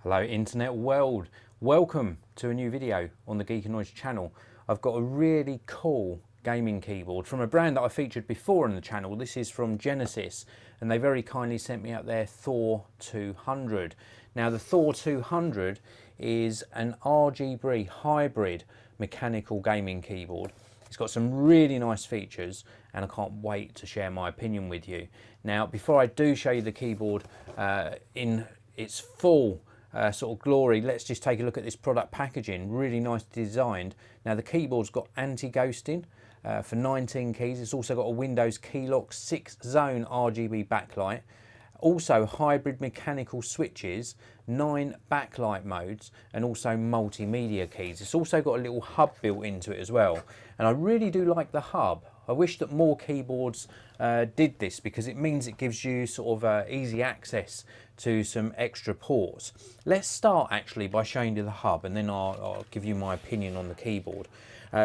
Hello internet world, welcome to a new video on the Geekanoids channel. I've got a really cool gaming keyboard from a brand that I featured before on the channel. This is from Genesis and they very kindly sent me out their Thor 200. Now the Thor 200 is an RGB hybrid mechanical gaming keyboard. It's got some really nice features and I can't wait to share my opinion with you. Now before I do show you the keyboard in its full sort of glory, let's just take a look at this product packaging. Really nice designed. Now the keyboard's got anti-ghosting for 19 keys. It's also got a Windows key lock, 6-zone RGB backlight, also hybrid mechanical switches, 9 backlight modes, and also multimedia keys. It's also got a little hub built into it as well, and I really do like the hub. I wish that more keyboards did this because it means it gives you sort of easy access to some extra ports. Let's start actually by showing you the hub and then I'll give you my opinion on the keyboard.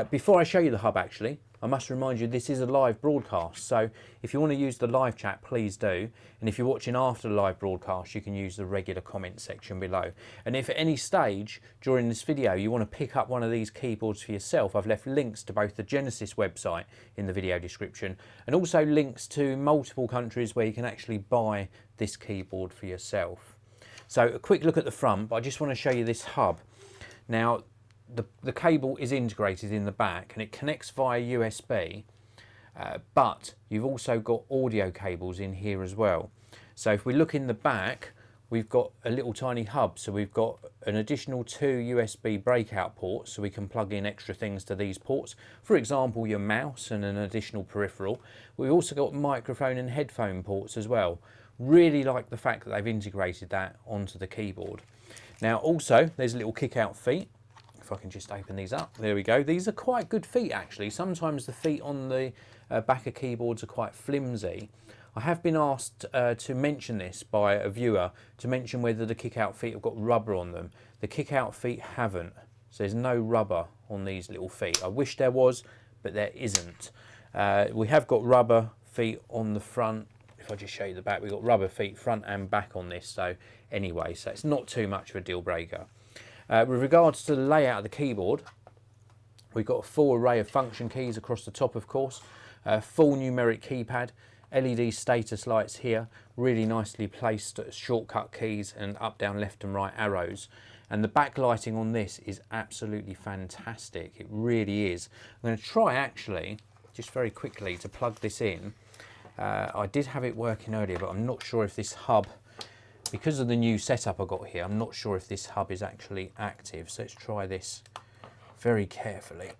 Before I show you the hub actually, I must remind you this is a live broadcast, so if you want to use the live chat, please do. And if you're watching after the live broadcast, you can use the regular comment section below. And if at any stage during this video you want to pick up one of these keyboards for yourself, I've left links to both the Genesis website in the video description and also links to multiple countries where you can actually buy this keyboard for yourself. So a quick look at the front, but I just want to show you this hub. Now the cable is integrated in the back and it connects via USB, but you've also got audio cables in here as well. So if we look in the back, we've got a little tiny hub, so we've got an additional 2 USB breakout ports, so we can plug in extra things to these ports, for example your mouse and an additional peripheral. We've also got microphone and headphone ports as well. Really like the fact that they've integrated that onto the keyboard. Now also there's little kick out feet. If I can just open these up, there we go. These are quite good feet actually. Sometimes the feet on the back of keyboards are quite flimsy. I have been asked to mention this by a viewer, to mention whether the kick out feet have got rubber on them. The kick out feet haven't, so there's no rubber on these little feet. I wish there was, but there isn't. We have got rubber feet on the front. If I just show you the back, we've got rubber feet front and back on this, so anyway, so it's not too much of a deal breaker. With regards to the layout of the keyboard, we've got a full array of function keys across the top, of course, full numeric keypad, LED status lights here, really nicely placed shortcut keys and up, down, left and right arrows. And the backlighting on this is absolutely fantastic, it really is. I'm going to try actually, just very quickly, to plug this in. I did have it working earlier, but I'm not sure if this hub, because of the new setup I got here, I'm not sure if this hub is actually active. So let's try this very carefully.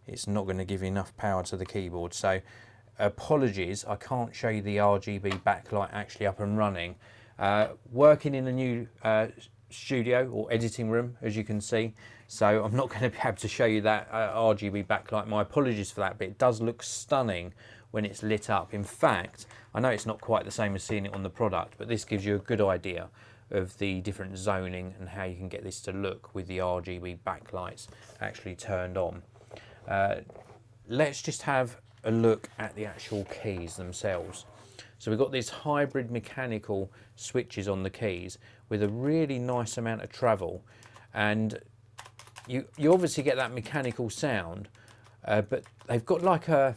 It's not going to give enough power to the keyboard, so apologies, I can't show you the RGB backlight actually up and running. Working in a new studio or editing room, as you can see, so I'm not going to be able to show you that RGB backlight. My apologies for that, but it does look stunning when it's lit up. In fact, I know it's not quite the same as seeing it on the product, but this gives you a good idea of the different zoning and how you can get this to look with the RGB backlights actually turned on. Let's just have a look at the actual keys themselves. So we've got these hybrid mechanical switches on the keys with a really nice amount of travel, and you obviously get that mechanical sound, but they've got like a,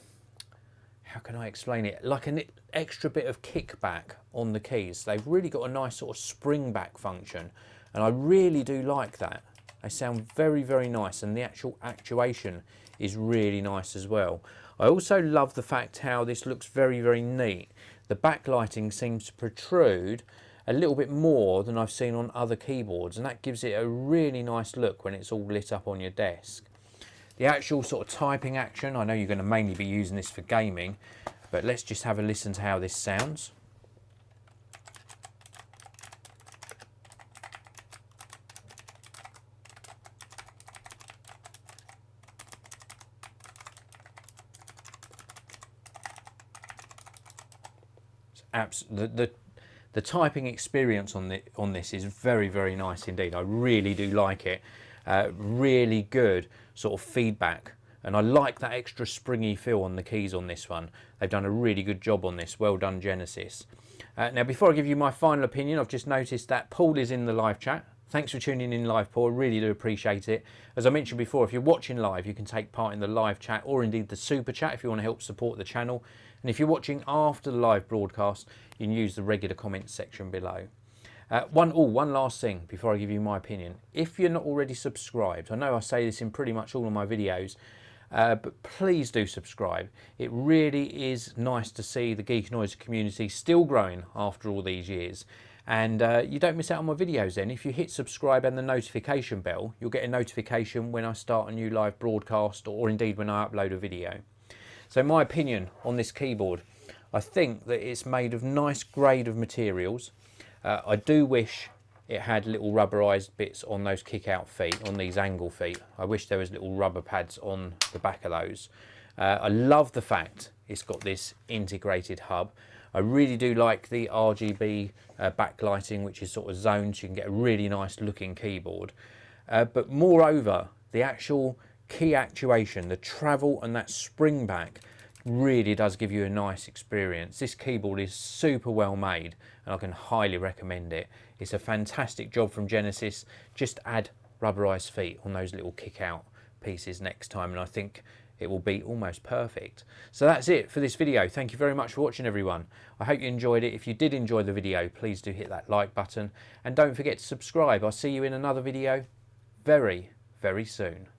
how can I explain it, like an extra bit of kickback on the keys. They've really got a nice sort of spring back function, and I really do like that. They sound very, very nice, and the actual actuation is really nice as well. I also love the fact how this looks very, very neat. The backlighting seems to protrude a little bit more than I've seen on other keyboards, and that gives it a really nice look when it's all lit up on your desk. The actual sort of typing action, I know you're going to mainly be using this for gaming, but let's just have a listen to how this sounds. The typing experience on this is very, very nice indeed. I really do like it. Really good sort of feedback, and I like that extra springy feel on the keys on this one. They've done a really good job on this. Well done, Genesis. Now, before I give you my final opinion, I've just noticed that Paul is in the live chat. Thanks for tuning in live, Paul. I really do appreciate it. As I mentioned before, if you're watching live, you can take part in the live chat or indeed the super chat if you want to help support the channel. And if you're watching after the live broadcast, you can use the regular comments section below. One last thing before I give you my opinion. If you're not already subscribed, I know I say this in pretty much all of my videos, but please do subscribe. It really is nice to see the Geekanoids community still growing after all these years. And you don't miss out on my videos then. If you hit subscribe and the notification bell, you'll get a notification when I start a new live broadcast or indeed when I upload a video. So my opinion on this keyboard, I think that it's made of nice grade of materials. I do wish it had little rubberized bits on those kick-out feet, on these angle feet. I wish there was little rubber pads on the back of those. I love the fact it's got this integrated hub. I really do like the RGB backlighting, which is sort of zoned, so you can get a really nice looking keyboard. But moreover, the actual key actuation, the travel and that spring back really does give you a nice experience. This keyboard is super well made and I can highly recommend it. It's a fantastic job from Genesis. Just add rubberized feet on those little kick out pieces next time and I think it will be almost perfect. So that's it for this video. Thank you very much for watching, everyone. I hope you enjoyed it. If you did enjoy the video, please do hit that like button and don't forget to subscribe. I'll see you in another video very, very soon.